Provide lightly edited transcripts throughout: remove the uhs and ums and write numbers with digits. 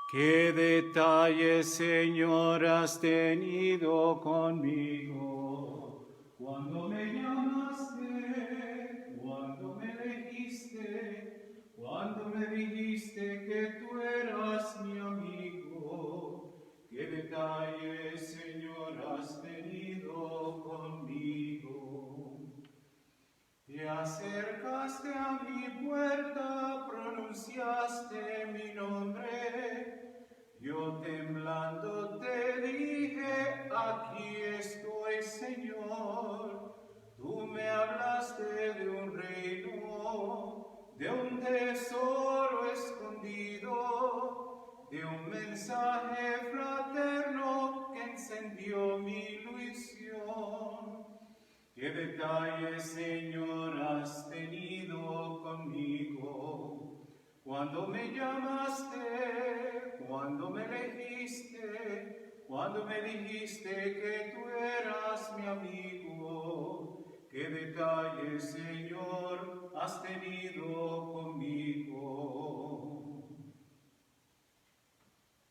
¿Qué detalles, Señor, has tenido conmigo? Cuando me llamaste, cuando me elegiste, cuando me dijiste que tú eras mi amigo. ¿Qué detalles, Señor, has tenido conmigo? Te acercaste a mi puerta, pronunciaste mi nombre. Yo temblando te dije, aquí estoy, Señor. Tú me hablaste de un reino, de un tesoro escondido, de un mensaje fraterno que encendió mi ilusión. ¿Qué detalles, Señor, has tenido conmigo? Cuando me llamaste, cuando me elegiste, cuando me dijiste que tú eras mi amigo. ¿Qué detalles, Señor, has tenido conmigo?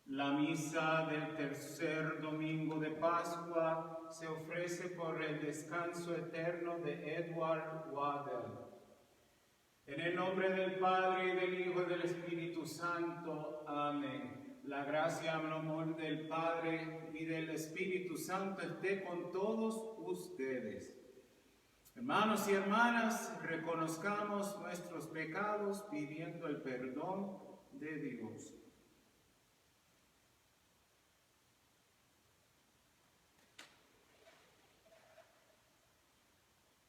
La misa del tercer domingo de Pascua se ofrece por el descanso eterno de Edward Waddell. En el nombre del Padre, y del Hijo, y del Espíritu Santo. Amén. La gracia y el amor del Padre y del Espíritu Santo esté con todos ustedes. Hermanos y hermanas, reconozcamos nuestros pecados pidiendo el perdón de Dios.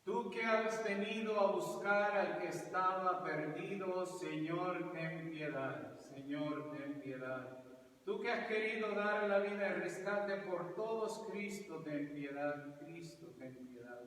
Tú que has venido a buscar al que estaba perdido, Señor, ten piedad. Señor, ten piedad. Tú que has querido dar la vida de rescate por todos, Cristo, ten piedad. Cristo, ten piedad.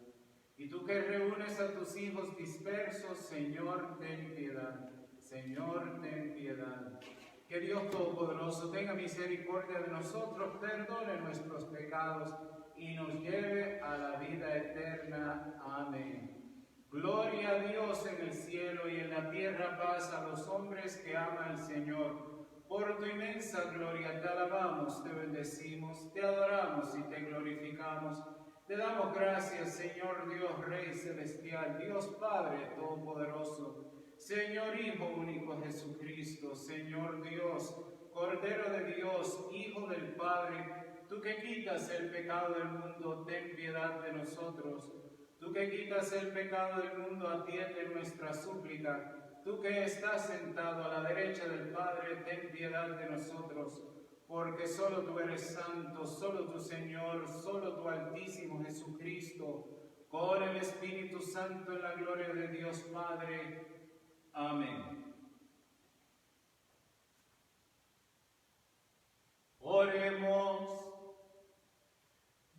Y tú que reúnes a tus hijos dispersos, Señor, ten piedad. Señor, ten piedad. Que Dios Todopoderoso tenga misericordia de nosotros, perdone nuestros pecados y nos lleve a la vida eterna. Amén. Gloria a Dios en el cielo y en la tierra paz a los hombres que aman al Señor. Por tu inmensa gloria te alabamos, te bendecimos, te adoramos y te glorificamos. Te damos gracias, Señor Dios, Rey Celestial, Dios Padre Todopoderoso, Señor Hijo único Jesucristo, Señor Dios, Cordero de Dios, Hijo del Padre. Tú que quitas el pecado del mundo, ten piedad de nosotros. Tú que quitas el pecado del mundo, atiende nuestra súplica. Tú que estás sentado a la derecha del Padre, ten piedad de nosotros. Porque solo tú eres santo, solo tu Señor, solo tu Altísimo Jesucristo, con el Espíritu Santo en la gloria de Dios Padre. Amén. Oremos.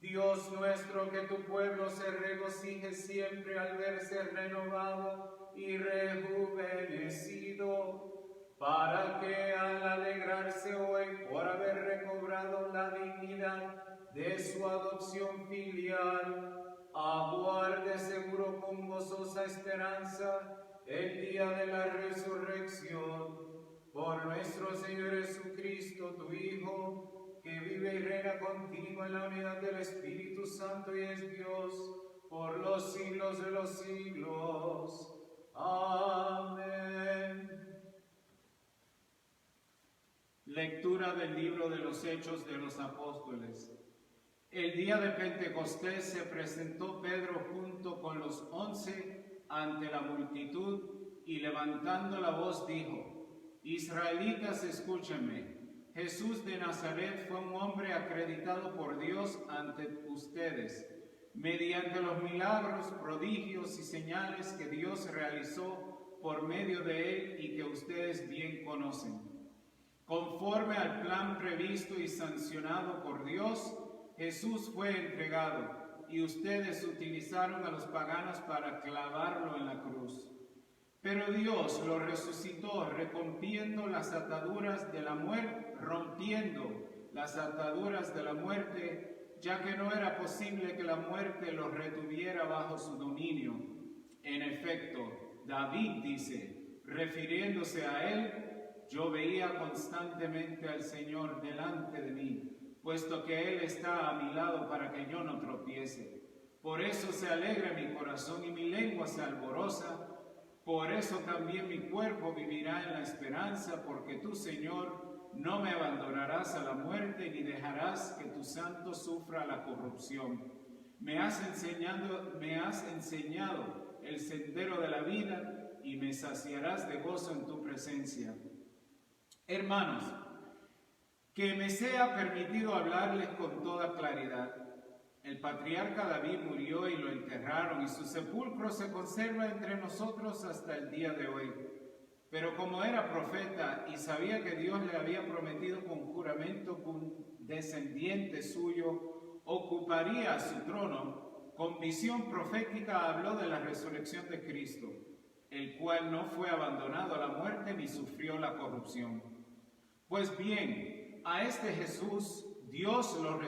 Dios nuestro, que tu pueblo se regocije siempre al verse renovado y rejuvenecido, para que al alegrarse hoy por haber recobrado la dignidad de su adopción filial, aguarde seguro con gozosa esperanza el día de la resurrección. Por nuestro Señor Jesucristo, tu Hijo, que vive y reina contigo en la unidad del Espíritu Santo y es Dios por los siglos de los siglos. Amén. Lectura del libro de los Hechos de los Apóstoles. El día de Pentecostés se presentó Pedro junto con los 11 ante la multitud y levantando la voz dijo: Israelitas, escúchenme. Jesús de Nazaret fue un hombre acreditado por Dios ante ustedes, mediante los milagros, prodigios y señales que Dios realizó por medio de él y que ustedes bien conocen. Conforme al plan previsto y sancionado por Dios, Jesús fue entregado y ustedes utilizaron a los paganos para clavarlo en la cruz. Pero Dios lo resucitó, rompiendo las ataduras de la muerte, ya que no era posible que la muerte los retuviera bajo su dominio. En efecto, David dice, refiriéndose a él, Yo veía constantemente al Señor delante de mí, puesto que Él está a mi lado para que yo no tropiece. Por eso se alegra mi corazón y mi lengua se alboroza. Por eso también mi cuerpo vivirá en la esperanza, porque tú, Señor, no me abandonarás a la muerte ni dejarás que tu santo sufra la corrupción. Me has enseñado el sendero de la vida y me saciarás de gozo en tu presencia. Hermanos, que me sea permitido hablarles con toda claridad. El patriarca David murió y lo enterraron, y su sepulcro se conserva entre nosotros hasta el día de hoy. Pero como era profeta y sabía que Dios le había prometido con juramento que un descendiente suyo ocuparía su trono, con visión profética habló de la resurrección de Cristo, el cual no fue abandonado a la muerte ni sufrió la corrupción. Pues bien, a este Jesús Dios lo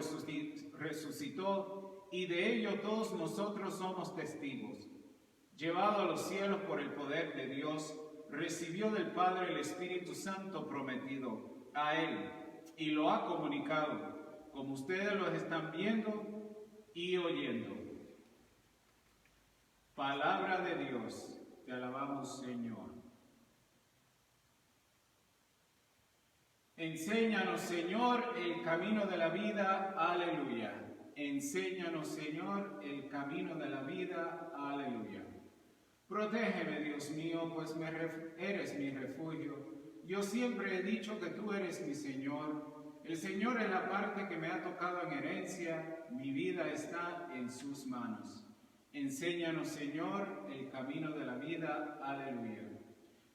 resucitó, y de ello todos nosotros somos testigos. Llevado a los cielos por el poder de Dios, recibió del Padre el Espíritu Santo prometido a Él, y lo ha comunicado, como ustedes lo están viendo y oyendo. Palabra de Dios, te alabamos, Señor. Enséñanos, Señor, el camino de la vida, aleluya. Enséñanos, Señor, el camino de la vida, aleluya. Protégeme, Dios mío, pues eres mi refugio. Yo siempre he dicho que tú eres mi Señor. El Señor es la parte que me ha tocado en herencia. Mi vida está en sus manos. Enséñanos, Señor, el camino de la vida, aleluya.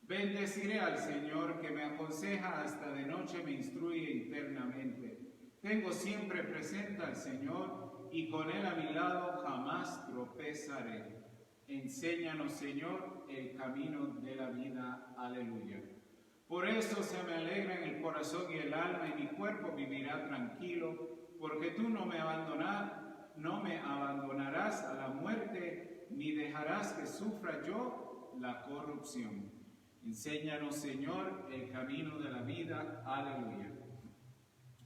Bendeciré al Señor, que me aconseja hasta de noche me instruye internamente. Tengo siempre presente al Señor, y con Él a mi lado jamás tropezaré. Enséñanos, Señor, el camino de la vida. Aleluya. Por eso se me alegra en el corazón y el alma, y mi cuerpo vivirá tranquilo, porque tú no me abandonarás a la muerte, ni dejarás que sufra yo la corrupción. Enséñanos, Señor, el camino de la vida. Aleluya.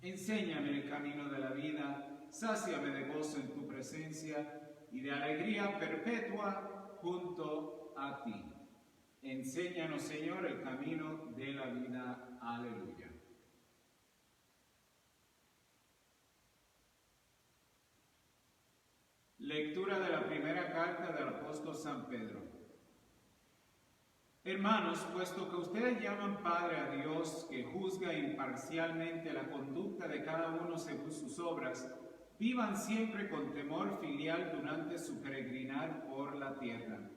Enséñame el camino de la vida, sáciame de gozo en tu presencia y de alegría perpetua junto a ti. Enséñanos, Señor, el camino de la vida. Aleluya. Lectura de la primera carta del apóstol San Pedro. Hermanos, puesto que ustedes llaman Padre a Dios, que juzga imparcialmente la conducta de cada uno según sus obras, vivan siempre con temor filial durante su peregrinar por la tierra.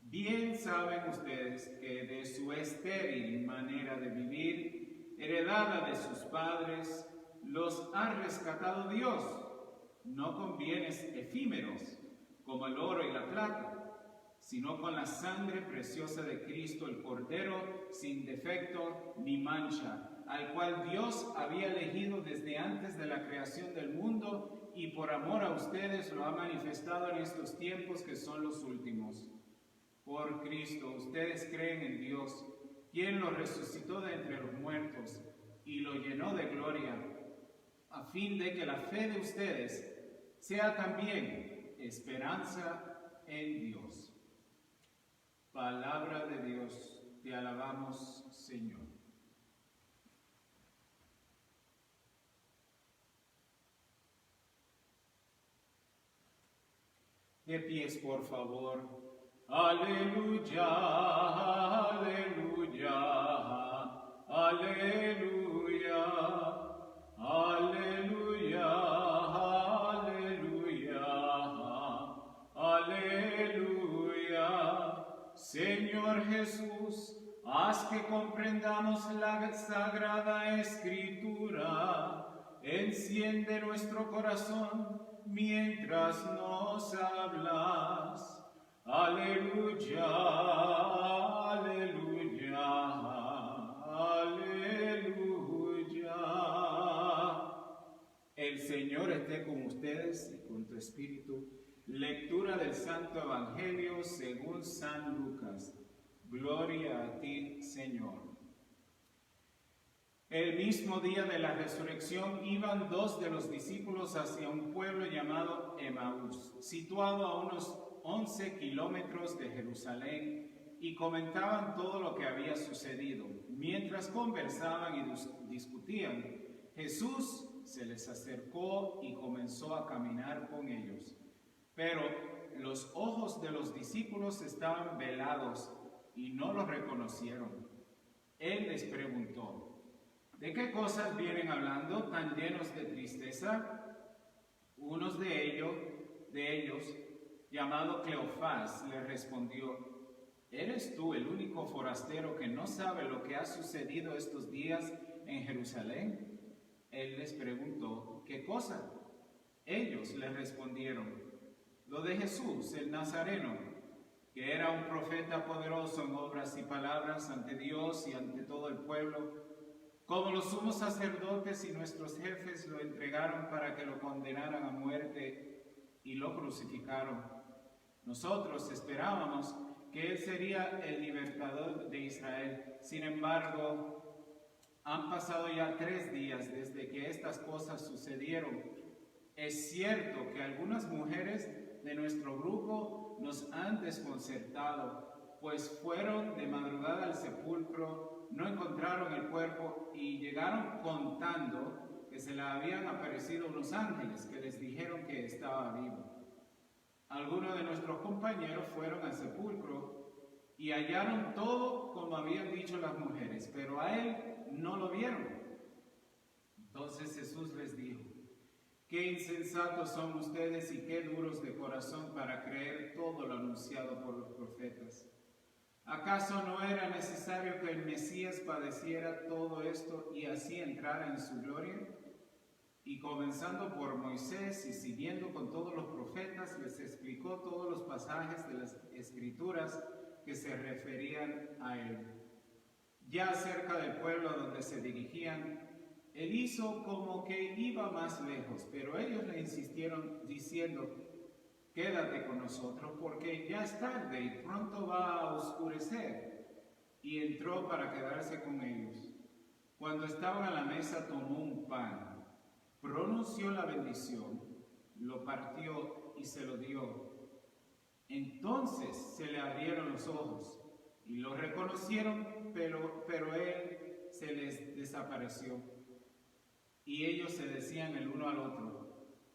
Bien saben ustedes que de su estéril manera de vivir, heredada de sus padres, los ha rescatado Dios, no con bienes efímeros, como el oro y la plata, sino con la sangre preciosa de Cristo, el Cordero, sin defecto ni mancha, al cual Dios había elegido desde antes de la creación del mundo, y por amor a ustedes lo ha manifestado en estos tiempos que son los últimos. Por Cristo, ustedes creen en Dios, quien lo resucitó de entre los muertos y lo llenó de gloria, a fin de que la fe de ustedes sea también esperanza en Dios. Palabra de Dios, te alabamos, Señor. De pies, por favor. Aleluya, aleluya, aleluya, aleluya, aleluya, aleluya. Señor Jesús, haz que comprendamos la Sagrada Escritura. Enciende nuestro corazón mientras nos hablas. Aleluya, aleluya, aleluya. El Señor esté con ustedes y con tu espíritu. Lectura del Santo Evangelio según San Lucas. Gloria a ti, Señor. El mismo día de la resurrección iban dos de los discípulos hacia un pueblo llamado Emaús, situado a unos 11 kilómetros de Jerusalén, y comentaban todo lo que había sucedido. Mientras conversaban y discutían, Jesús se les acercó y comenzó a caminar con ellos. Pero los ojos de los discípulos estaban velados y no lo reconocieron. Él les preguntó: ¿de qué cosas vienen hablando tan llenos de tristeza? Uno de ellos, llamado Cleofás, le respondió: ¿eres tú el único forastero que no sabe lo que ha sucedido estos días en Jerusalén? Él les preguntó: ¿qué cosa? Ellos le respondieron: lo de Jesús, el Nazareno, que era un profeta poderoso en obras y palabras ante Dios y ante todo el pueblo. Como los sumos sacerdotes y nuestros jefes lo entregaron para que lo condenaran a muerte y lo crucificaron. Nosotros esperábamos que él sería el libertador de Israel. Sin embargo, han pasado ya 3 días desde que estas cosas sucedieron. Es cierto que algunas mujeres de nuestro grupo nos han desconcertado, pues fueron de madrugada al sepulcro, no encontraron el cuerpo y llegaron contando que se le habían aparecido unos ángeles que les dijeron que estaba vivo. Algunos de nuestros compañeros fueron al sepulcro y hallaron todo como habían dicho las mujeres, pero a él no lo vieron. Entonces Jesús les dijo: qué insensatos son ustedes y qué duros de corazón para creer todo lo anunciado por los profetas. ¿Acaso no era necesario que el Mesías padeciera todo esto y así entrara en su gloria? Y comenzando por Moisés y siguiendo con todos los profetas, les explicó todos los pasajes de las Escrituras que se referían a él. Ya cerca del pueblo donde se dirigían, él hizo como que iba más lejos, pero ellos le insistieron diciendo: quédate con nosotros porque ya es tarde y pronto va a oscurecer. Y entró para quedarse con ellos. Cuando estaban a la mesa, tomó un pan, pronunció la bendición, lo partió y se lo dio. Entonces se le abrieron los ojos y lo reconocieron, pero él se les desapareció. Y ellos se decían el uno al otro: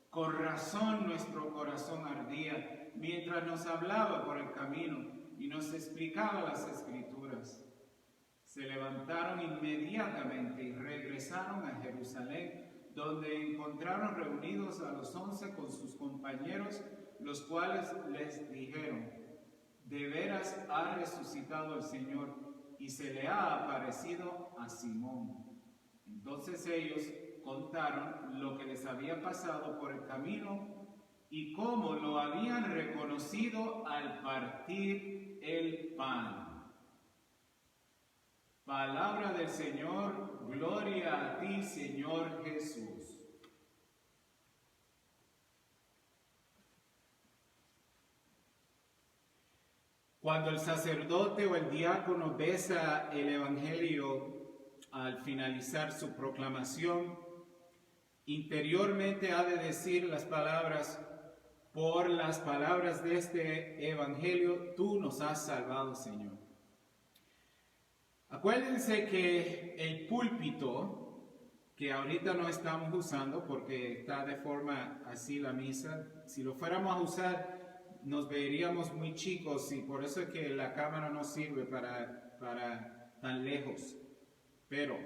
con razón nuestro corazón ardía mientras nos hablaba por el camino y nos explicaba las Escrituras. Se levantaron inmediatamente y regresaron a Jerusalén, donde encontraron reunidos a los 11 con sus compañeros, los cuales les dijeron: de veras ha resucitado el Señor y se le ha aparecido a Simón. Entonces ellos contaron lo que les había pasado por el camino y cómo lo habían reconocido al partir el pan. Palabra del Señor, gloria a ti, Señor Jesús. Cuando el sacerdote o el diácono besa el Evangelio al finalizar su proclamación, interiormente ha de decir las palabras: por las palabras de este Evangelio, tú nos has salvado, Señor. Acuérdense que el púlpito, que ahorita no estamos usando porque está de forma así la misa, si lo fuéramos a usar nos veríamos muy chicos y por eso es que la cámara no sirve para tan lejos. Pero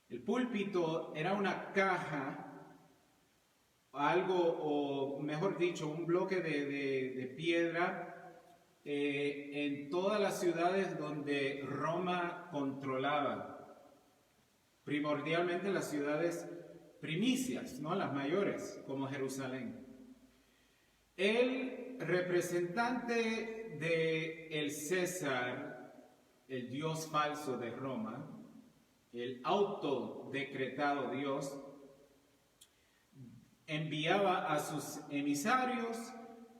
el púlpito era una caja, algo, o mejor dicho, un bloque de piedra en todas las ciudades donde Roma controlaba. Primordialmente las ciudades primicias, ¿no? Las mayores, como Jerusalén. El representante del César, el dios falso de Roma, el autodecretado Dios, enviaba a sus emisarios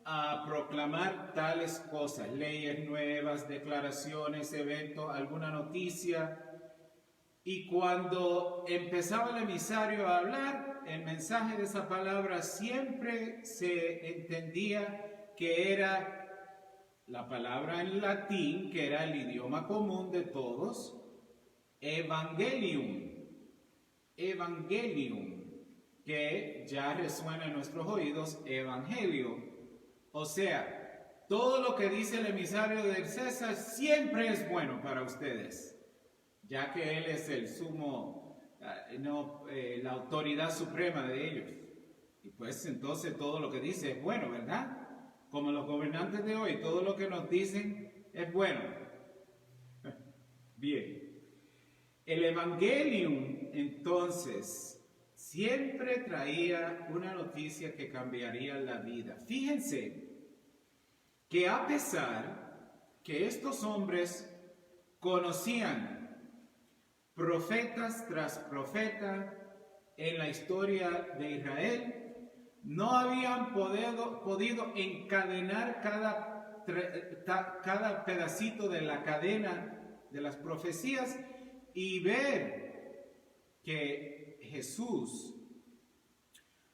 a proclamar tales cosas, leyes nuevas, declaraciones, eventos, alguna noticia, Y cuando empezaba el emisario a hablar, el mensaje de esa palabra siempre se entendía que era la palabra en latín, que era el idioma común de todos, evangelium, evangelium, que ya resuena en nuestros oídos, evangelio. O sea, todo lo que dice el emisario del César siempre es bueno para ustedes, ya que él es el sumo, la autoridad suprema de ellos. Y pues entonces todo lo que dice es bueno, ¿verdad? Como los gobernantes de hoy, todo lo que nos dicen es bueno. Bien. El Evangelium, entonces, siempre traía una noticia que cambiaría la vida. Fíjense que a pesar que estos hombres conocían profetas tras profeta en la historia de Israel, no habían podido encadenar cada pedacito de la cadena de las profecías y ver que Jesús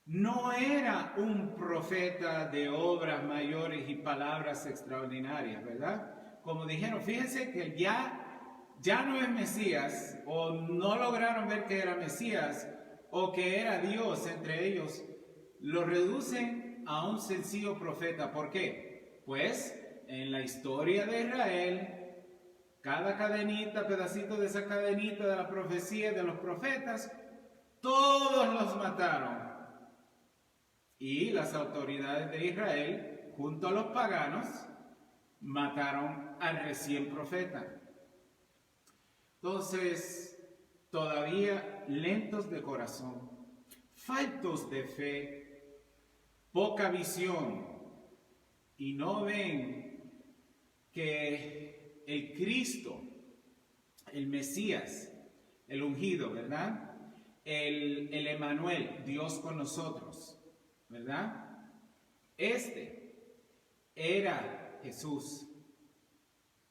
no era un profeta de obras mayores y palabras extraordinarias, ¿verdad? Como dijeron, fíjense que ya no es Mesías, o no lograron ver que era Mesías, o que era Dios entre ellos, lo reducen a un sencillo profeta. ¿Por qué? Pues en la historia de Israel, cada cadenita, pedacito de esa cadenita de la profecía de los profetas, todos los mataron. Y las autoridades de Israel, junto a los paganos, mataron al recién profeta. Entonces, todavía lentos de corazón, faltos de fe, poca visión, y no ven que el Cristo, el Mesías, el ungido, ¿verdad? El Emmanuel, Dios con nosotros, ¿verdad? Este era Jesús.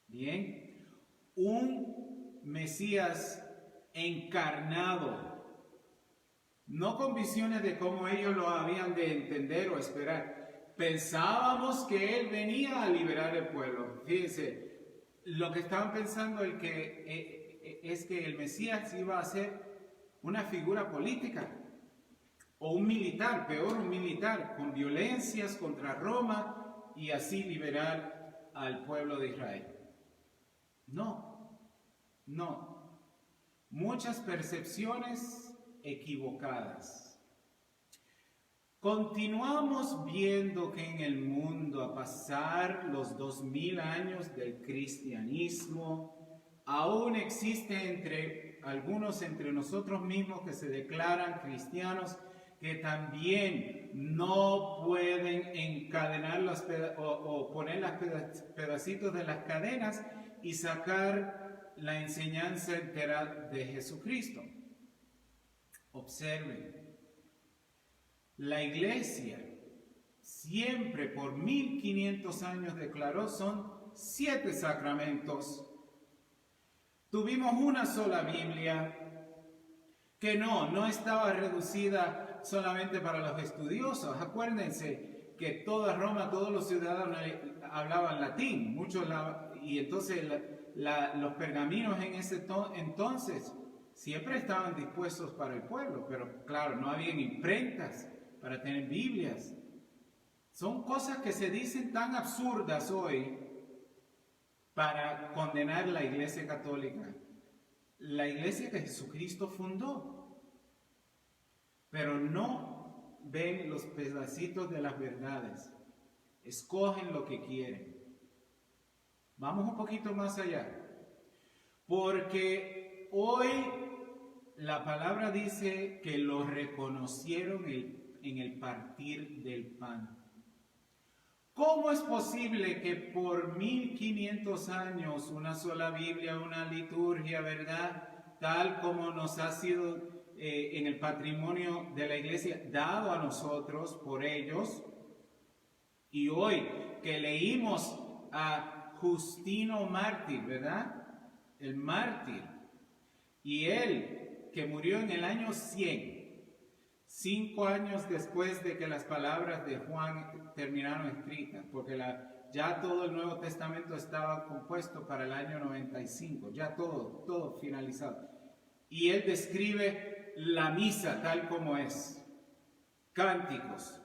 Bien, un Mesías encarnado, no con visiones de cómo ellos lo habían de entender o esperar. Pensábamos que Él venía a liberar el pueblo. Fíjense, lo que estaban pensando es que el Mesías iba a ser una figura política o un militar, peor un militar, con violencias contra Roma y así liberar al pueblo de Israel. No. Muchas percepciones equivocadas. Continuamos viendo que en el mundo, a pasar los 2000 años del cristianismo, aún existe algunos entre nosotros mismos que se declaran cristianos, que también no pueden encadenar o poner los pedacitos de las cadenas y sacar la enseñanza entera de Jesucristo. Observen, la iglesia siempre por 1500 años declaró son 7 sacramentos. Tuvimos una sola Biblia que no estaba reducida solamente para los estudiosos. Acuérdense que toda Roma, todos los ciudadanos hablaban latín, y entonces los pergaminos en ese entonces siempre estaban dispuestos para el pueblo, pero claro, no habían imprentas para tener Biblias. Son cosas que se dicen tan absurdas hoy para condenar la Iglesia Católica, la Iglesia que Jesucristo fundó, pero no ven los pedacitos de las verdades, escogen lo que quieren. Vamos un poquito más allá, porque hoy la palabra dice que lo reconocieron en el partir del pan. ¿Cómo es posible que por 1500 años una sola Biblia, una liturgia, ¿verdad? Tal como nos ha sido en el patrimonio de la iglesia dado a nosotros por ellos, y hoy que leímos a Justino mártir, ¿verdad? El mártir, Y él, que murió en el año 100, 5 años después de que las palabras de Juan terminaron escritas, porque ya todo el Nuevo Testamento estaba compuesto para el año 95, ya todo finalizado. Y él describe la misa tal como es: cánticos,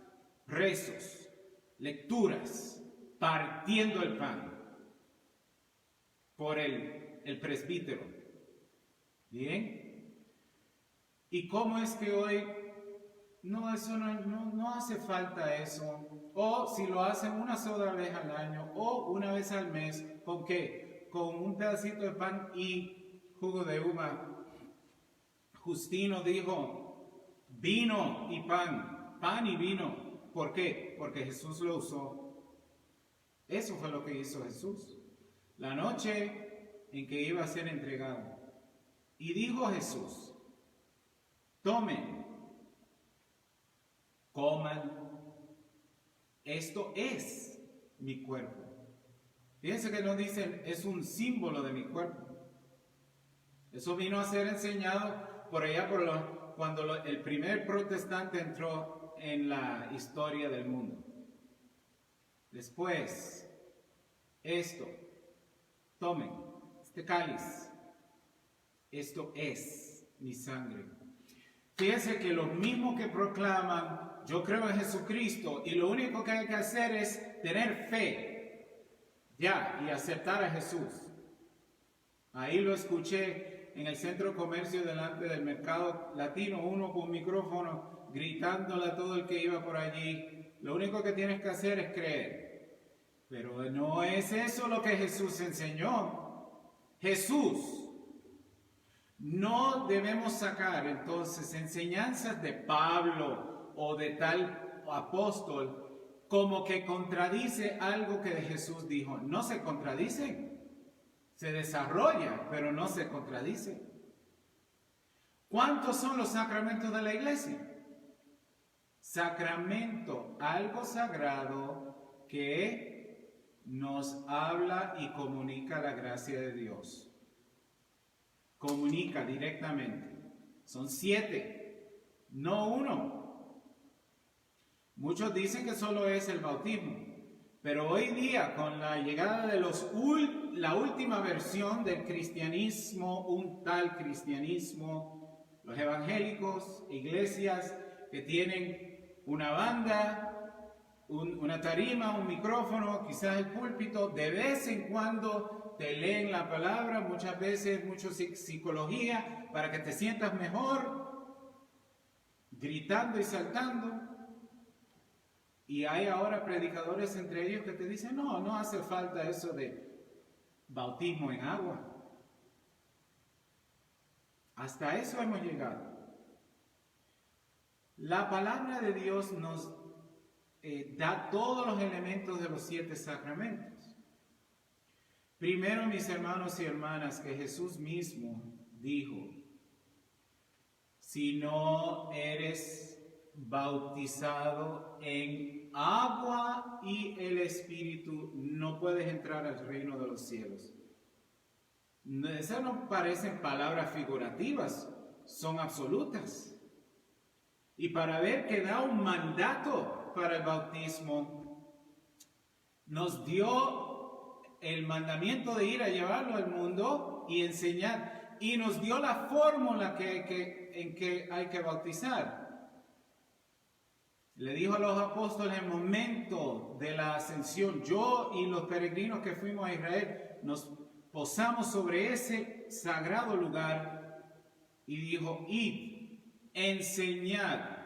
rezos, lecturas, partiendo el pan por el presbítero. ¿Bien? ¿Y cómo es que hoy no hace falta eso? O si lo hacen una sola vez al año o una vez al mes, ¿con qué? Con un pedacito de pan y jugo de uva. Justino dijo: vino y pan y vino. ¿Por qué? Porque Jesús lo usó. Eso fue lo que hizo Jesús la noche en que iba a ser entregado. Y dijo Jesús: tomen, coman, esto es mi cuerpo. Fíjense que no dicen es un símbolo de mi cuerpo. Eso vino a ser enseñado por allá cuando el primer protestante entró en la historia del mundo. Después, esto, tomen este cáliz, esto es mi sangre. Fíjense que lo mismo que proclaman: yo creo en Jesucristo, y lo único que hay que hacer es tener fe, ya, y aceptar a Jesús. Ahí lo escuché en el centro comercio delante del mercado latino, uno con micrófono gritándole a todo el que iba por allí: lo único que tienes que hacer es creer. Pero no es eso lo que Jesús enseñó. Jesús. No debemos sacar entonces enseñanzas de Pablo o de tal apóstol como que contradice algo que Jesús dijo. No se contradicen. Se desarrolla, pero no se contradice. ¿Cuántos son los sacramentos de la iglesia? Sacramento, algo sagrado que nos habla y comunica la gracia de Dios. Comunica directamente. Son 7, no 1. Muchos dicen que solo es el bautismo. Pero hoy día, con la llegada de la última versión del cristianismo, un tal cristianismo, los evangélicos, iglesias que tienen una banda, una tarima, un micrófono, quizás el púlpito, de vez en cuando te leen la palabra, muchas veces mucho psicología, para que te sientas mejor, gritando y saltando. Y hay ahora predicadores entre ellos que te dicen: no hace falta eso de bautismo en agua. Hasta eso hemos llegado. La palabra de Dios nos da todos los elementos de los 7 sacramentos. Primero, mis hermanos y hermanas, que Jesús mismo dijo: si no eres bautizado en agua y el Espíritu, no puedes entrar al reino de los cielos. Esas no parecen palabras figurativas, son absolutas. Y para ver que da un mandato para el bautismo, nos dio el mandamiento de ir a llevarlo al mundo y enseñar, y nos dio la fórmula en que hay que bautizar. Le dijo a los apóstoles en el momento de la ascensión: yo y los peregrinos que fuimos a Israel nos posamos sobre ese sagrado lugar, y dijo: id, enseñad.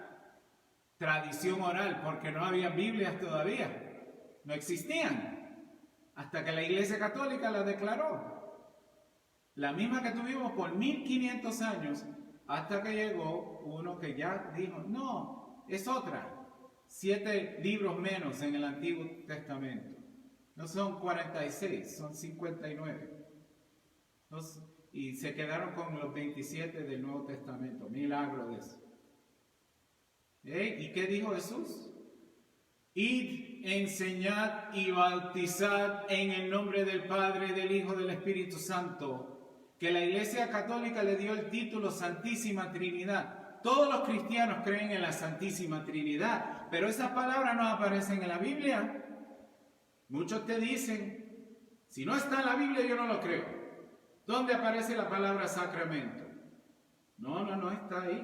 Tradición oral, porque no había Biblias todavía, no existían, hasta que la Iglesia Católica la declaró. La misma que tuvimos por 1500 años, hasta que llegó uno que ya dijo: no, es otra. 7 libros menos en el Antiguo Testamento. No son 46, son 59. Y se quedaron con los 27 del Nuevo Testamento. Milagro de eso. ¿Y qué dijo Jesús? Id, enseñad y bautizad en el nombre del Padre, del Hijo y del Espíritu Santo. que la Iglesia Católica le dio el título Santísima Trinidad. Todos los cristianos creen en la Santísima Trinidad, pero esas palabras no aparecen en la Biblia. Muchos te dicen, si no está en la Biblia yo no lo creo. ¿Dónde aparece la palabra sacramento? No está ahí.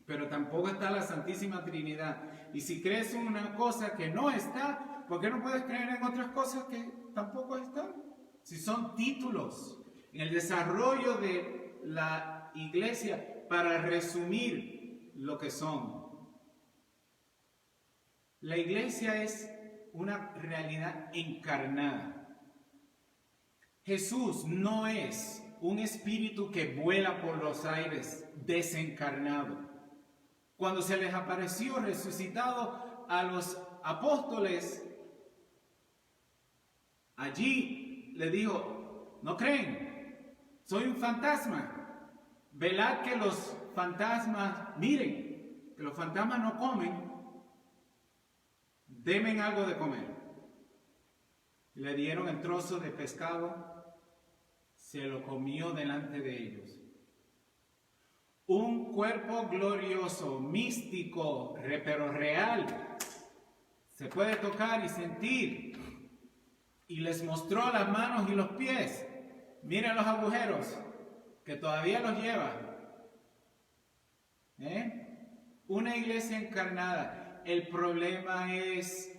Pero tampoco está la Santísima Trinidad. Y si crees en una cosa que no está, ¿por qué no puedes creer en otras cosas que tampoco están? Si son títulos en el desarrollo de la Iglesia para resumir lo que son. La Iglesia es una realidad encarnada. Jesús no es un espíritu que vuela por los aires desencarnado. Cuando se les apareció resucitado a los apóstoles, allí le dijo, ¿no creen? Soy un fantasma. Velad que los fantasmas, miren, que los fantasmas no comen. Denme algo de comer. Le dieron el trozo de pescado, se lo comió delante de ellos. Un cuerpo glorioso, místico, pero real, se puede tocar y sentir. Y les mostró las manos y los pies. Miren los agujeros, que todavía los lleva. Una iglesia encarnada. El problema es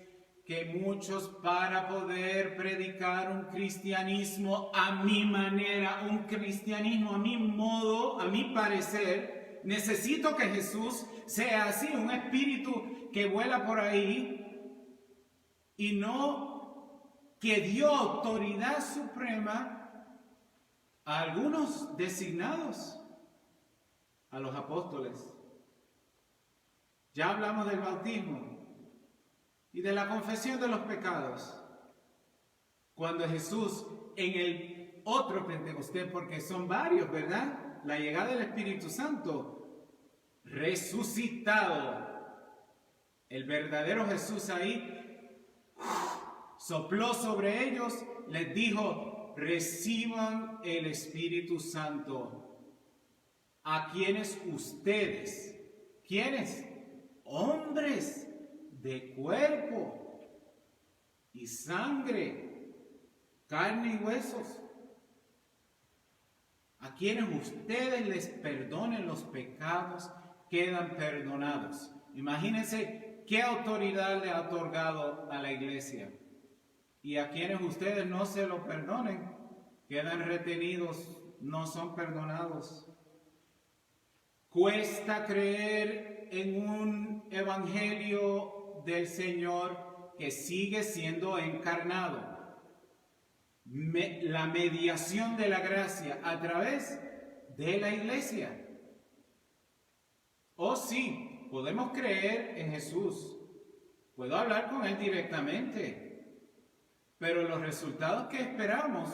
que muchos, para poder predicar un cristianismo a mi manera, un cristianismo a mi modo, a mi parecer, necesito que Jesús sea así, un espíritu que vuela por ahí, y no que dio autoridad suprema a algunos designados, a los apóstoles. Ya hablamos del bautismo y de la confesión de los pecados. Cuando Jesús en el otro Pentecostés, porque son varios, ¿verdad? La llegada del Espíritu Santo, resucitado, el verdadero Jesús ahí, sopló sobre ellos, les dijo, reciban el Espíritu Santo. ¿A quienes ustedes? ¿Quiénes? Hombres de cuerpo y sangre, carne y huesos, a quienes ustedes les perdonen los pecados, quedan perdonados. Imagínense qué autoridad le ha otorgado a la iglesia. Y a quienes ustedes no se lo perdonen, quedan retenidos, no son perdonados. Cuesta creer en un evangelio del Señor que sigue siendo encarnado. La mediación de la gracia a través de la iglesia. Oh sí, podemos creer en Jesús. Puedo hablar con Él directamente. Pero los resultados que esperamos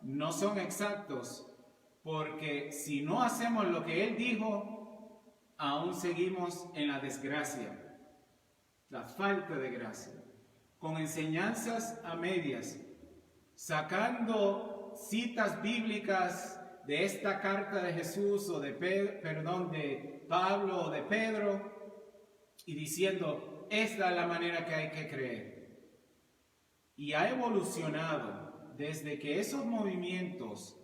no son exactos. Porque si no hacemos lo que Él dijo, aún seguimos en la desgracia, la falta de gracia, con enseñanzas a medias, sacando citas bíblicas de esta carta de Jesús o de Pablo o de Pedro, y diciendo, esta es la manera que hay que creer. Y ha evolucionado desde que esos movimientos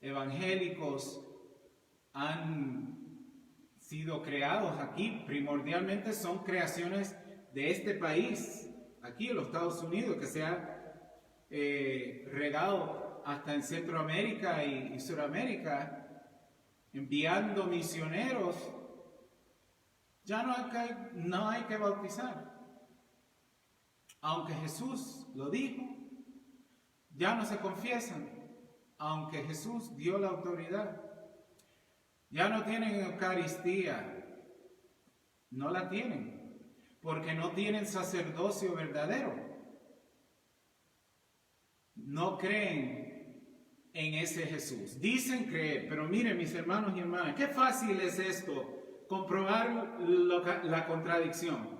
evangélicos han sido creados aquí, primordialmente son creaciones de este país, aquí en los Estados Unidos, que se ha regado hasta en Centroamérica y Suramérica, enviando misioneros. Ya no hay que bautizar. Aunque Jesús lo dijo, ya no se confiesan. Aunque Jesús dio la autoridad, ya no tienen Eucaristía, no la tienen, porque no tienen sacerdocio verdadero, no creen en ese Jesús, dicen creer, pero miren mis hermanos y hermanas, qué fácil es esto, comprobar la contradicción.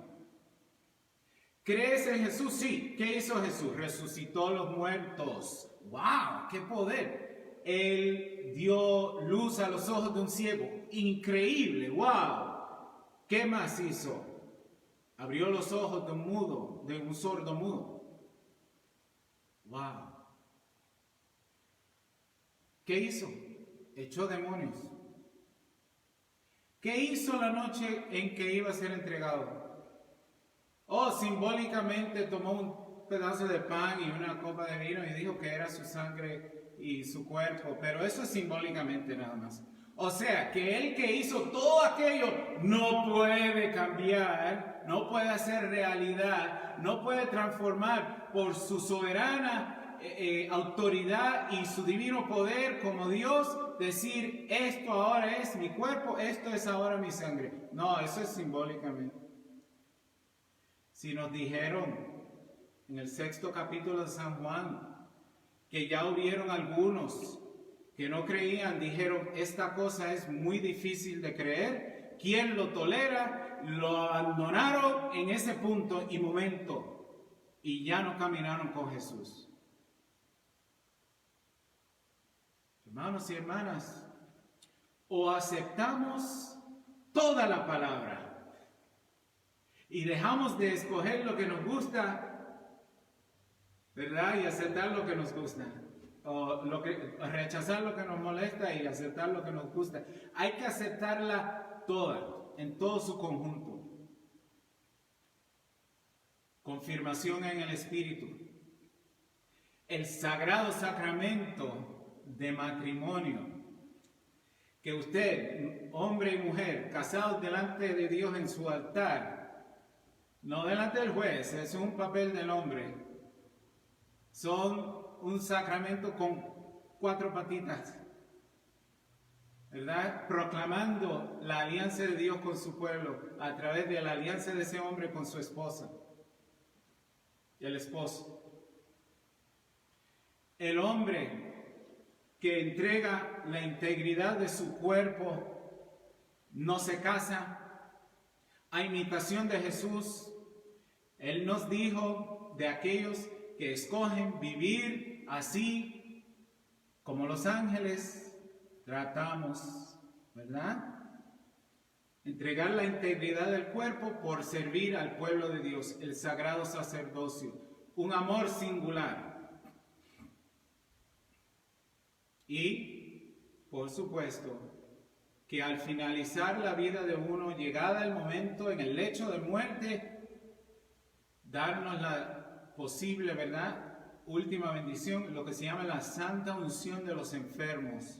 ¿Crees en Jesús? Sí. ¿Qué hizo Jesús? Resucitó a los muertos. ¡Wow! ¡Qué poder! Él dio luz a los ojos de un ciego. Increíble, wow. ¿Qué más hizo? Abrió los ojos de un mudo, de un sordo mudo. Wow. ¿Qué hizo? Echó demonios. ¿Qué hizo la noche en que iba a ser entregado? Oh, simbólicamente tomó un pedazo de pan y una copa de vino y dijo que era su sangre y su cuerpo, pero eso es simbólicamente nada más. O sea, que él que hizo todo aquello no puede cambiar, no puede hacer realidad, no puede transformar por su soberana autoridad y su divino poder como Dios, decir esto ahora es mi cuerpo, esto es ahora mi sangre. No, eso es simbólicamente. Si nos dijeron en el 6º capítulo de San Juan que ya hubieron algunos que no creían, dijeron esta cosa es muy difícil de creer, ¿quién lo tolera? Lo abandonaron en ese punto y momento y ya no caminaron con Jesús. Hermanos y hermanas, o aceptamos toda la palabra y dejamos de escoger lo que nos gusta, ¿verdad? Y aceptar lo que nos gusta, o rechazar lo que nos molesta y aceptar lo que nos gusta. Hay que aceptarla toda, en todo su conjunto. Confirmación en el Espíritu. El sagrado sacramento de matrimonio, que usted, hombre y mujer, casados delante de Dios en su altar, no delante del juez, es un papel del hombre, son un sacramento con 4 patitas, ¿verdad? Proclamando la alianza de Dios con su pueblo a través de la alianza de ese hombre con su esposa y el esposo. El hombre que entrega la integridad de su cuerpo no se casa. A imitación de Jesús, Él nos dijo de aquellos que escogen vivir así como los ángeles tratamos, ¿verdad? Entregar la integridad del cuerpo por servir al pueblo de Dios, el sagrado sacerdocio, un amor singular. Y, por supuesto, que al finalizar la vida de uno, llegada el momento en el lecho de muerte, darnos la posible, ¿verdad?, última bendición, lo que se llama la santa unción de los enfermos.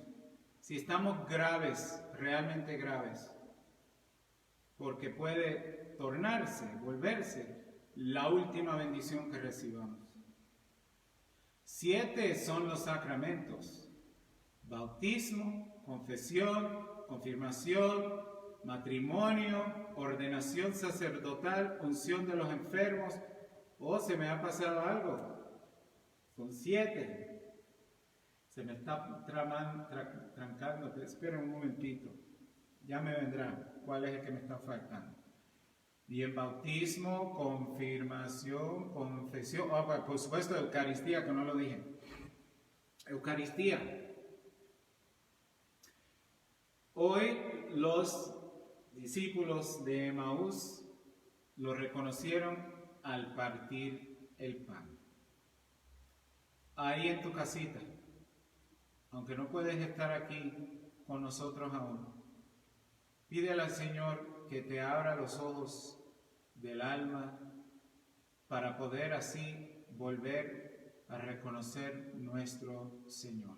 Si estamos graves, realmente graves, porque puede tornarse, volverse la última bendición que recibamos. 7 son los sacramentos: bautismo, confesión, confirmación, matrimonio, ordenación sacerdotal, unción de los enfermos. Oh, se me ha pasado algo. Son 7. Se me está trancando. Esperen un momentito. Ya me vendrá cuál es el que me está faltando. Bien, bautismo, confirmación, confesión. Oh, por supuesto, Eucaristía, que no lo dije. Eucaristía. Hoy los discípulos de Emaús lo reconocieron al partir el pan. Ahí en tu casita, aunque no puedes estar aquí con nosotros aún, pídele al Señor que te abra los ojos del alma para poder así volver a reconocer nuestro Señor.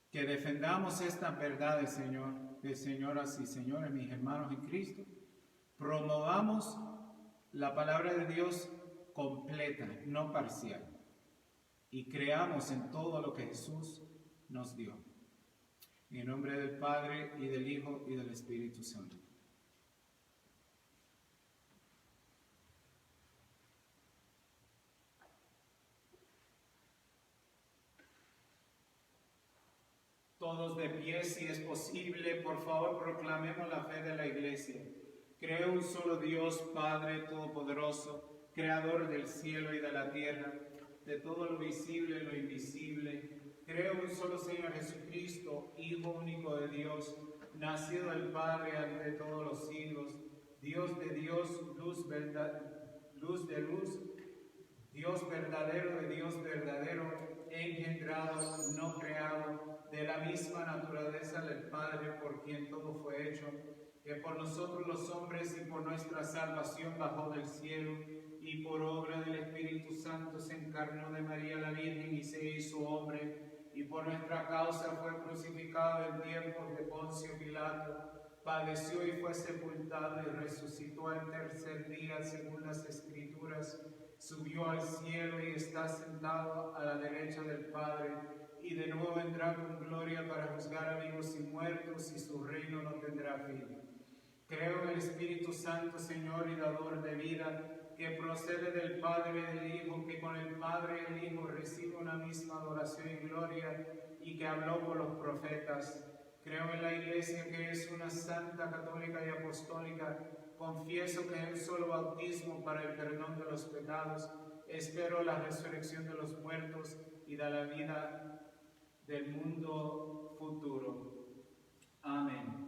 Que defendamos estas verdades, Señor, señoras y señores, mis hermanos en Cristo. Promovamos la palabra de Dios completa, no parcial. Y creamos en todo lo que Jesús nos dio. En el nombre del Padre, y del Hijo, y del Espíritu Santo. Todos de pie, si es posible, por favor, proclamemos la fe de la Iglesia. Creo un solo Dios, Padre Todopoderoso, Creador del cielo y de la tierra, de todo lo visible y lo invisible. Creo en un solo Señor Jesucristo, Hijo único de Dios, nacido del Padre ante todos los siglos, Dios de Dios, luz de luz, Dios verdadero de Dios verdadero, engendrado, no creado, de la misma naturaleza del Padre, por quien todo fue hecho, que por nosotros los hombres y por nuestra salvación bajó del cielo, y por obra del Espíritu Santo se encarnó de María la Virgen y se hizo hombre, y por nuestra causa fue crucificado en tiempos de Poncio Pilato, padeció y fue sepultado y resucitó al tercer día según las Escrituras, subió al cielo y está sentado a la derecha del Padre, y de nuevo vendrá con gloria para juzgar a vivos y muertos, y su reino no tendrá fin. Creo en el Espíritu Santo, Señor y dador de vida, que procede del Padre y del Hijo, que con el Padre y el Hijo recibe una misma adoración y gloria, y que habló por los profetas. Creo en la Iglesia, que es una santa, católica y apostólica. Confieso que hay un solo bautismo para el perdón de los pecados. Espero la resurrección de los muertos y de la vida del mundo futuro. Amén.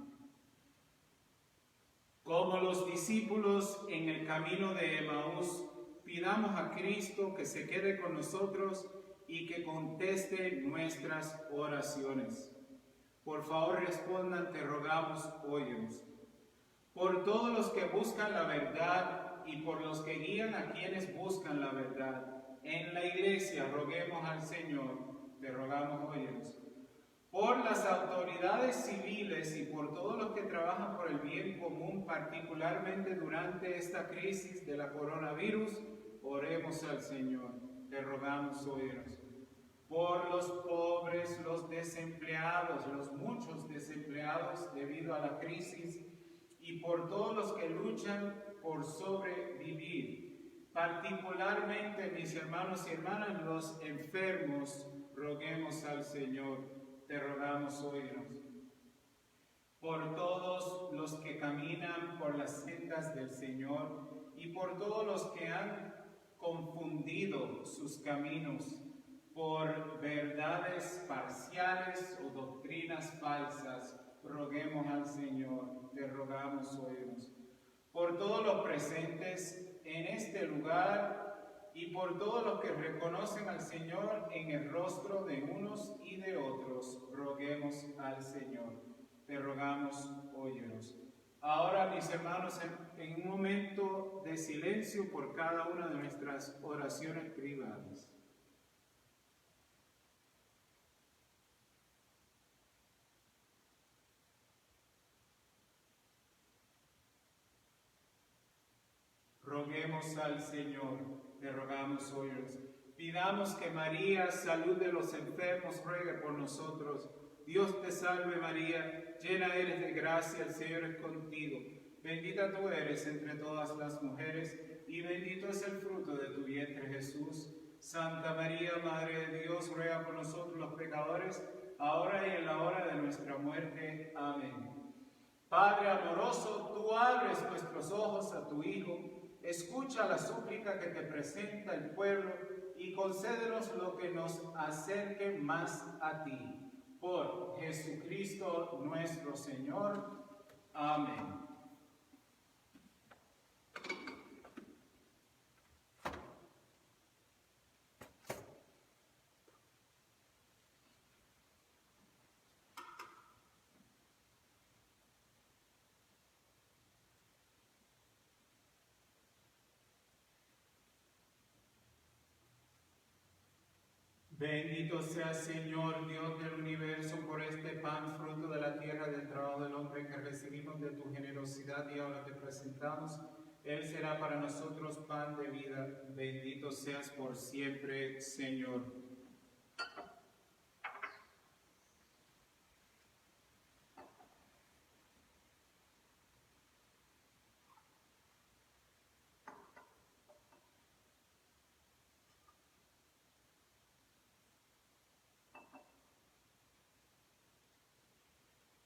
Como los discípulos en el camino de Emaús, pidamos a Cristo que se quede con nosotros y que conteste nuestras oraciones. Por favor, respondan, te rogamos, óyenos. Por todos los que buscan la verdad y por los que guían a quienes buscan la verdad, en la Iglesia roguemos al Señor, te rogamos, óyenos. Por las autoridades civiles y por todos los que trabajan por el bien común, particularmente durante esta crisis de la coronavirus, oremos al Señor, te rogamos, óyenos. Por los pobres, los desempleados, los muchos desempleados debido a la crisis, y por todos los que luchan por sobrevivir, particularmente mis hermanos y hermanas, los enfermos, roguemos al Señor. Te rogamos, óyenos. Por todos los que caminan por las sendas del Señor y por todos los que han confundido sus caminos por verdades parciales o doctrinas falsas, roguemos al Señor. Te rogamos, óyenos. Por todos los presentes en este lugar y por todos los que reconocen al Señor en el rostro de unos y de otros, roguemos al Señor. Te rogamos, óyenos. Ahora, mis hermanos, en un momento de silencio por cada una de nuestras oraciones privadas. Roguemos al Señor. Te rogamos, óyenos. Pidamos que María, salud de los enfermos, ruegue por nosotros. Dios te salve María, llena eres de gracia, el Señor es contigo. Bendita tú eres entre todas las mujeres, y bendito es el fruto de tu vientre Jesús. Santa María, Madre de Dios, ruega por nosotros los pecadores, ahora y en la hora de nuestra muerte. Amén. Padre amoroso, tú abres nuestros ojos a tu Hijo. Escucha la súplica que te presenta el pueblo y concédenos lo que nos acerque más a ti. Por Jesucristo nuestro Señor. Amén. Bendito sea Señor, Dios del universo, por este pan, fruto de la tierra, del trabajo del hombre que recibimos de tu generosidad y ahora te presentamos. Él será para nosotros pan de vida. Bendito seas por siempre, Señor.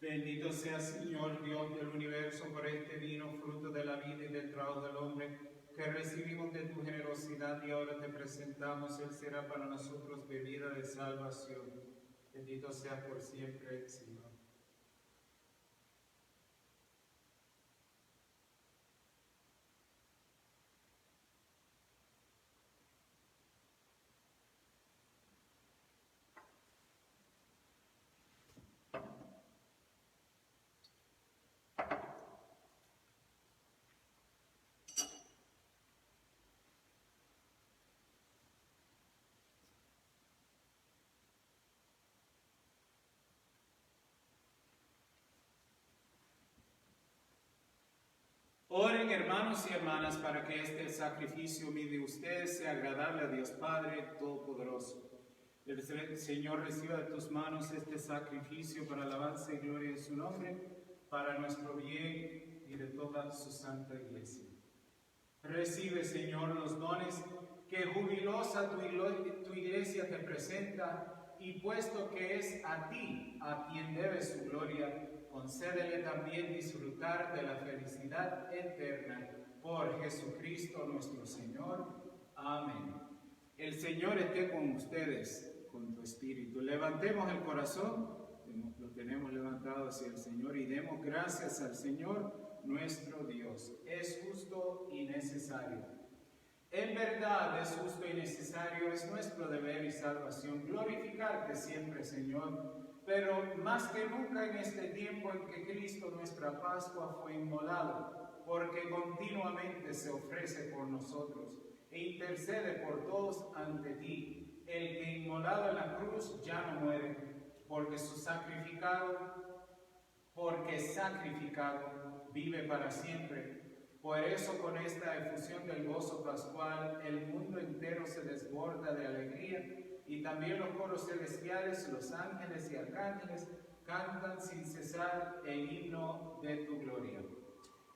Bendito sea Señor, Dios del universo, por este vino, fruto de la vida y del trabajo del hombre, que recibimos de tu generosidad y ahora te presentamos. Él será para nosotros bebida de salvación. Bendito sea por siempre, Señor. Oren, hermanos y hermanas, para que este sacrificio mío de ustedes sea agradable a Dios Padre Todopoderoso. El Señor reciba de tus manos este sacrificio para alabanza y gloria de su nombre, para nuestro bien y de toda su santa iglesia. Recibe, Señor, los dones que jubilosa tu iglesia te presenta, y puesto que es a ti a quien debe su gloria, concédele también disfrutar de la felicidad eterna por Jesucristo nuestro Señor. Amén. El Señor esté con ustedes, con tu espíritu. Levantemos el corazón, lo tenemos levantado hacia el Señor, y demos gracias al Señor nuestro Dios. Es justo y necesario. En verdad es justo y necesario, es nuestro deber y salvación glorificarte siempre, Señor, pero más que nunca en este tiempo en que Cristo nuestra Pascua fue inmolado, porque continuamente se ofrece por nosotros e intercede por todos ante ti, el que inmolado en la cruz ya no muere, porque sacrificado vive para siempre. Por eso, con esta efusión del gozo pascual, el mundo entero se desborda de alegría, y también los coros celestiales, los ángeles y arcángeles cantan sin cesar el himno de tu gloria.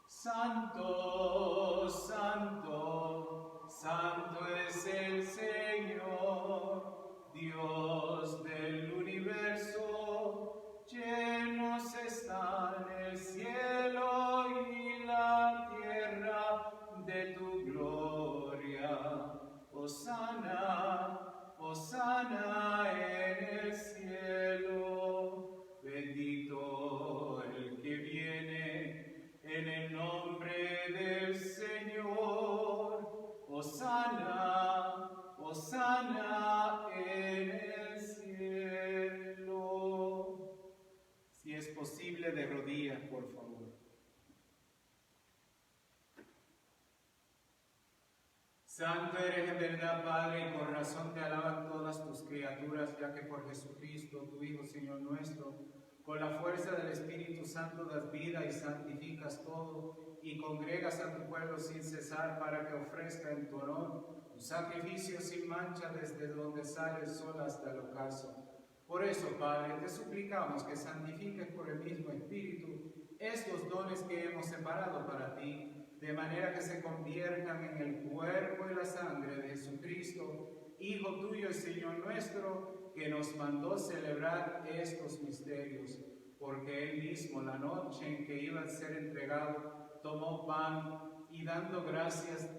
Santo, santo, santo es el Señor, Dios del universo. Llenos están el cielo y la tierra de tu gloria. Hosana, hosana en el cielo. Bendito el que viene en el nombre del Señor. Hosana, hosana en el cielo. Si es posible, de rodillas, por favor. Santo eres en verdad, Padre, y con razón te alaban todas tus criaturas, ya que por Jesucristo, tu Hijo, Señor nuestro, con la fuerza del Espíritu Santo das vida y santificas todo, y congregas a tu pueblo sin cesar para que ofrezca en tu honor un sacrificio sin mancha desde donde sale el sol hasta el ocaso. Por eso, Padre, te suplicamos que santifiques por el mismo Espíritu estos dones que hemos separado para ti, de manera que se conviertan en el cuerpo y la sangre de Jesucristo, Hijo tuyo y Señor nuestro, que nos mandó celebrar estos misterios, porque Él mismo, la noche en que iba a ser entregado, tomó pan y dando gracias,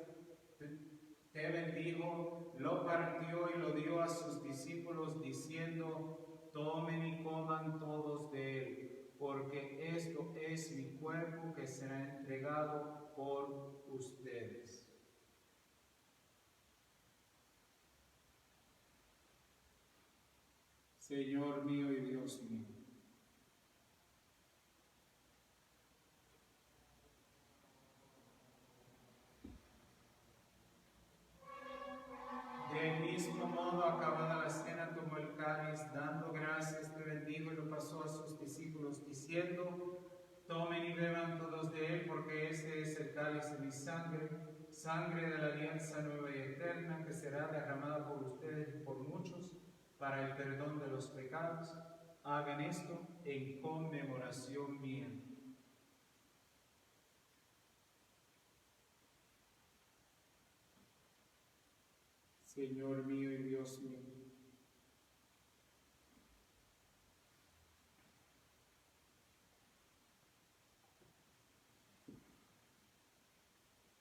te bendijo, lo partió y lo dio a sus discípulos, diciendo: tomen y coman todos de él, porque esto es mi cuerpo que será entregado por ustedes. Señor mío y Dios mío, del mismo modo, acabada la cena, tomó el cáliz, dando gracias, te bendijo y lo pasó a sus discípulos, diciendo: tomen y beban todos de él, porque ese es el cáliz de mi sangre, sangre de la alianza nueva y eterna, que será derramada por ustedes y por muchos para el perdón de los pecados. Hagan esto en conmemoración mía. Señor mío y Dios mío,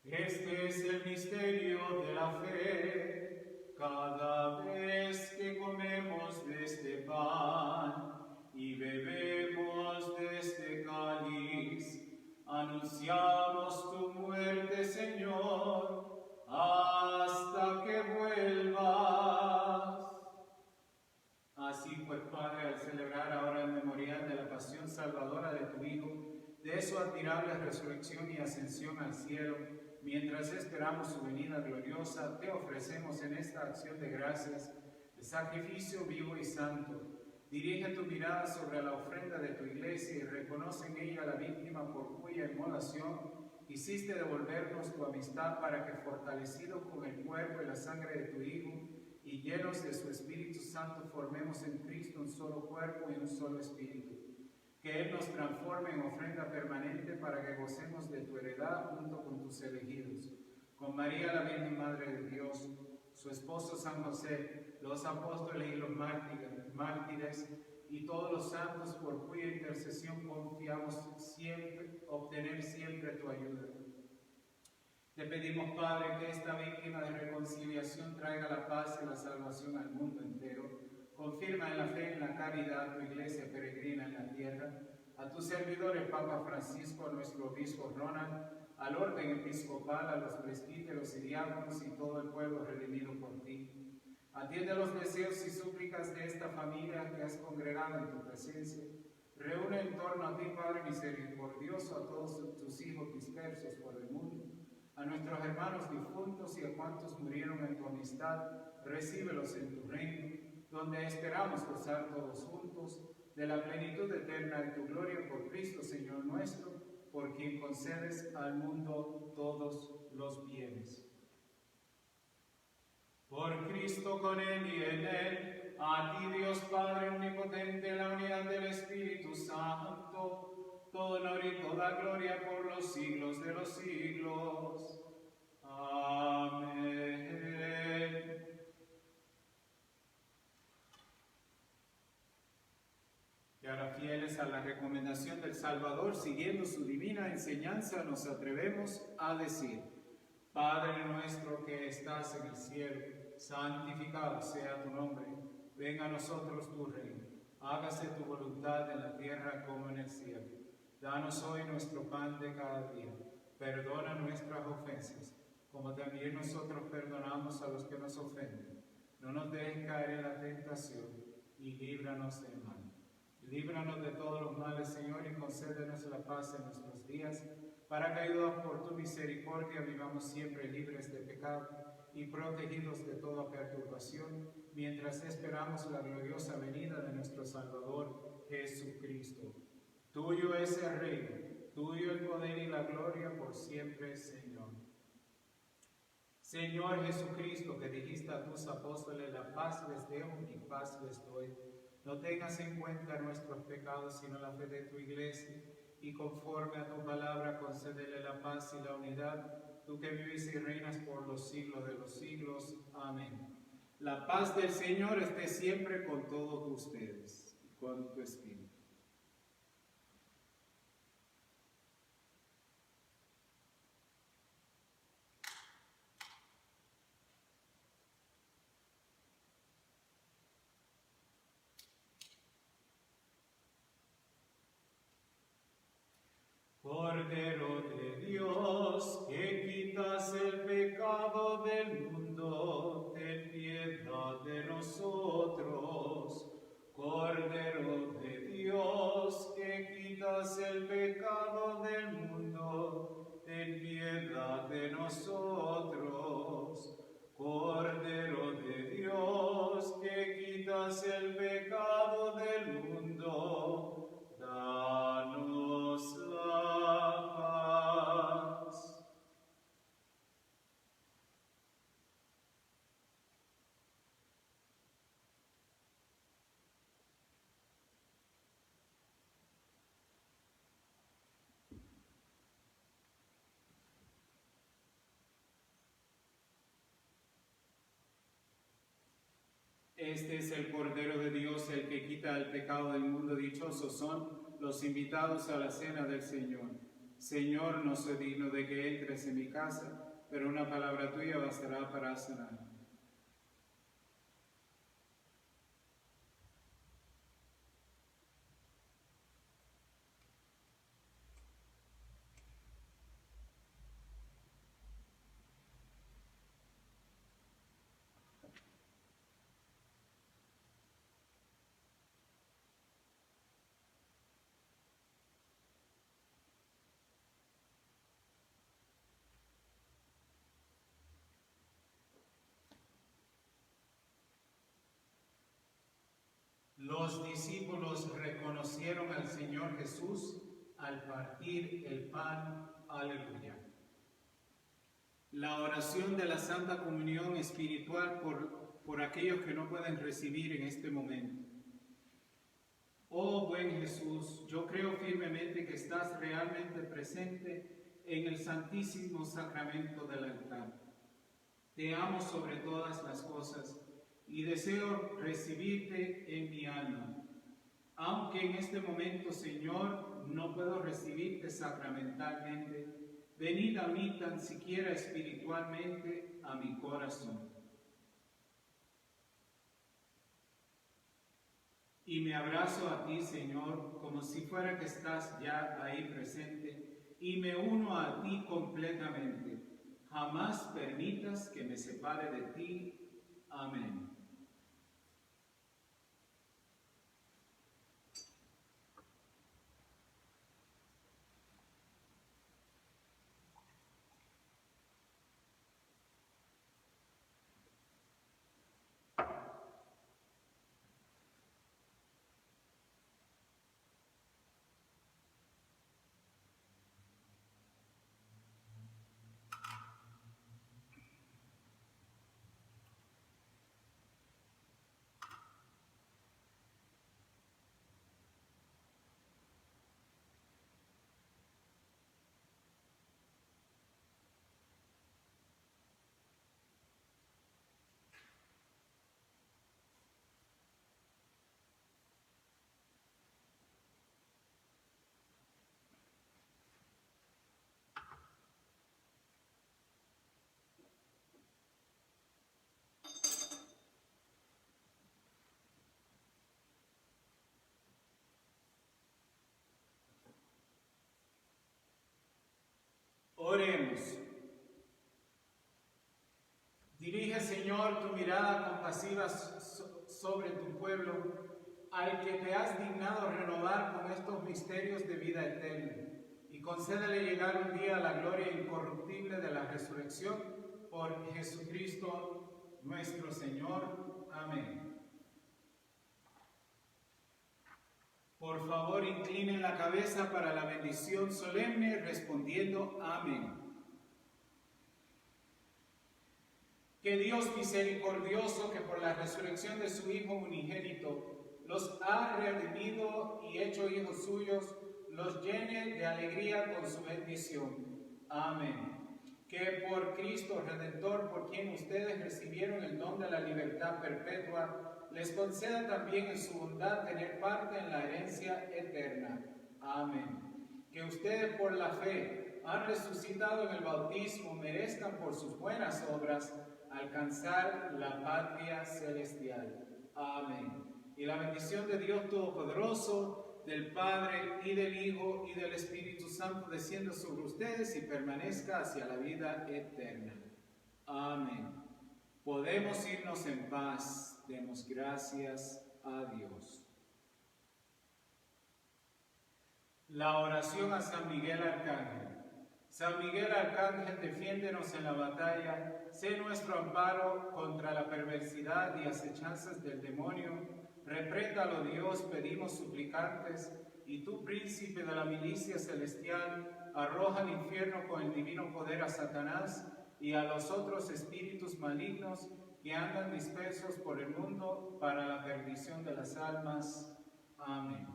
este es el misterio de la fe. Cada vez que comemos de este pan Anunciamos tu muerte, Señor, hasta que vuelvas. Así pues, Padre, al celebrar ahora el memorial de la pasión salvadora de tu Hijo, de su admirable resurrección y ascensión al cielo, mientras esperamos su venida gloriosa, te ofrecemos en esta acción de gracias el sacrificio vivo y santo. Dirige tu mirada sobre la ofrenda de tu iglesia y reconoce en ella la víctima por cuya inmolación hiciste devolvernos tu amistad, para que, fortalecidos con el cuerpo y la sangre de tu Hijo y llenos de su Espíritu Santo, formemos en Cristo un solo cuerpo y un solo espíritu. Que Él nos transforme en ofrenda permanente para que gocemos de tu heredad junto con tus elegidos. Con María, la Virgen Madre de Dios, su esposo San José, los apóstoles y los mártires y todos los santos, por cuya intercesión confiamos siempre, obtener siempre tu ayuda. Te pedimos, Padre, que esta víctima de reconciliación traiga la paz y la salvación al mundo entero. Confirma en la fe y en la caridad tu iglesia peregrina en la tierra. A tu servidor, el Papa Francisco, a nuestro obispo Ronald, al orden episcopal, a los presbíteros y diáconos y todo el pueblo redimido por ti. Atiende los deseos y súplicas de esta familia que has congregado en tu presencia. Reúne en torno a ti, Padre misericordioso, a todos tus hijos dispersos por el mundo. A nuestros hermanos difuntos y a cuantos murieron en tu amistad, recíbelos en tu reino, donde esperamos gozar todos juntos de la plenitud eterna de tu gloria por Cristo, Señor nuestro, por quien concedes al mundo todos los bienes. Por Cristo, con Él y en Él, a ti, Dios Padre omnipotente, en la unidad del Espíritu Santo, todo honor y toda gloria por los siglos de los siglos. Amén. Y ahora, fieles a la recomendación del Salvador, siguiendo su divina enseñanza, nos atrevemos a decir: Padre nuestro que estás en el cielo, santificado sea tu nombre. Venga a nosotros tu reino. Hágase tu voluntad en la tierra como en el cielo. Danos hoy nuestro pan de cada día. Perdona nuestras ofensas, como también nosotros perdonamos a los que nos ofenden. No nos dejes caer en la tentación y líbranos del mal. Líbranos de todos los males, Señor, y concédenos la paz en nuestros días, para que, ayudados por tu misericordia, vivamos siempre libres de pecado y protegidos de toda perturbación, mientras esperamos la gloriosa venida de nuestro Salvador Jesucristo. Tuyo es el reino, tuyo el poder y la gloria por siempre, Señor. Señor Jesucristo, que dijiste a tus apóstoles: la paz les dejo, mi paz les doy. No tengas en cuenta nuestros pecados, sino la fe de tu iglesia, y conforme a tu palabra concédele la paz y la unidad, tú que vives y reinas por los siglos de los siglos. Amén. La paz del Señor esté siempre con todos ustedes y con tu espíritu. Cordero de Dios, que quitas el pecado del mundo, ten piedad de nosotros. Cordero de Dios, que quitas el pecado del mundo, ten piedad de nosotros. Cordero de Dios, que quitas el pecado del mundo, danos la paz. Este es el Cordero de Dios, el que quita el pecado del mundo. Dichosos son los invitados a la cena del Señor. Señor, no soy digno de que entres en mi casa, pero una palabra tuya bastará para sanar. Los discípulos reconocieron al Señor Jesús al partir el pan. Aleluya. La oración de la Santa Comunión espiritual por aquellos que no pueden recibir en este momento. Oh buen Jesús, yo creo firmemente que estás realmente presente en el Santísimo Sacramento del altar. Te amo sobre todas las cosas y deseo recibirte en mi alma. Aunque en este momento, Señor, no puedo recibirte sacramentalmente, venid a mí tan siquiera espiritualmente a mi corazón. Y me abrazo a ti, Señor, como si fuera que estás ya ahí presente, y me uno a ti completamente. Jamás permitas que me separe de ti. Amén. Oremos. Dirige, Señor, tu mirada compasiva sobre tu pueblo, al que te has dignado renovar con estos misterios de vida eterna, y concédele llegar un día a la gloria incorruptible de la resurrección por Jesucristo nuestro Señor. Amén. Por favor, inclinen la cabeza para la bendición solemne, respondiendo amén. Que Dios misericordioso, que por la resurrección de su Hijo unigénito los ha redimido y hecho hijos suyos, los llene de alegría con su bendición. Amén. Que por Cristo Redentor, por quien ustedes recibieron el don de la libertad perpetua, les conceda también en su bondad tener parte en la herencia eterna. Amén. Que ustedes por la fe han resucitado en el bautismo, merezcan por sus buenas obras alcanzar la patria celestial. Amén. Y la bendición de Dios Todopoderoso, del Padre y del Hijo y del Espíritu Santo descienda sobre ustedes y permanezca hacia la vida eterna. Amén. Podemos irnos en paz. Demos gracias a Dios. La oración a San Miguel Arcángel. San Miguel Arcángel, defiéndenos en la batalla, sé nuestro amparo contra la perversidad y acechanzas del demonio. Repréndalo, Dios, pedimos suplicantes, y tú, príncipe de la milicia celestial, arroja al infierno con el divino poder a Satanás y a los otros espíritus malignos que andan dispersos por el mundo para la perdición de las almas. Amén.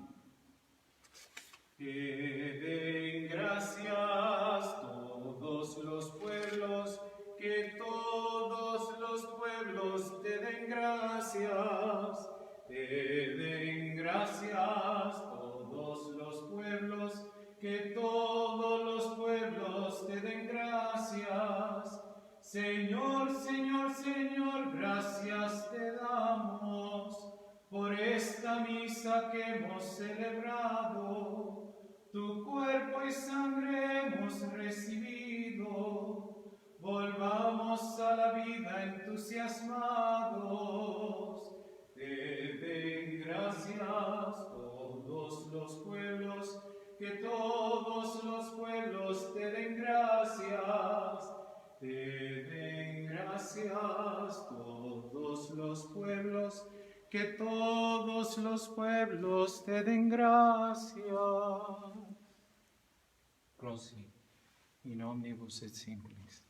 Que den gracias todos los pueblos, que todos los pueblos te den gracias. Te den gracias todos los pueblos, que todos los pueblos te den gracias. Señor, Señor, Señor, gracias te damos por esta misa que hemos celebrado. Tu cuerpo y sangre hemos recibido, volvamos a la vida entusiasmados. Te den gracias todos los pueblos, que todos los pueblos te den gracias. Te den gracias todos los pueblos, Que todos los pueblos te den gracias. Rosy, in omnibus et simplis.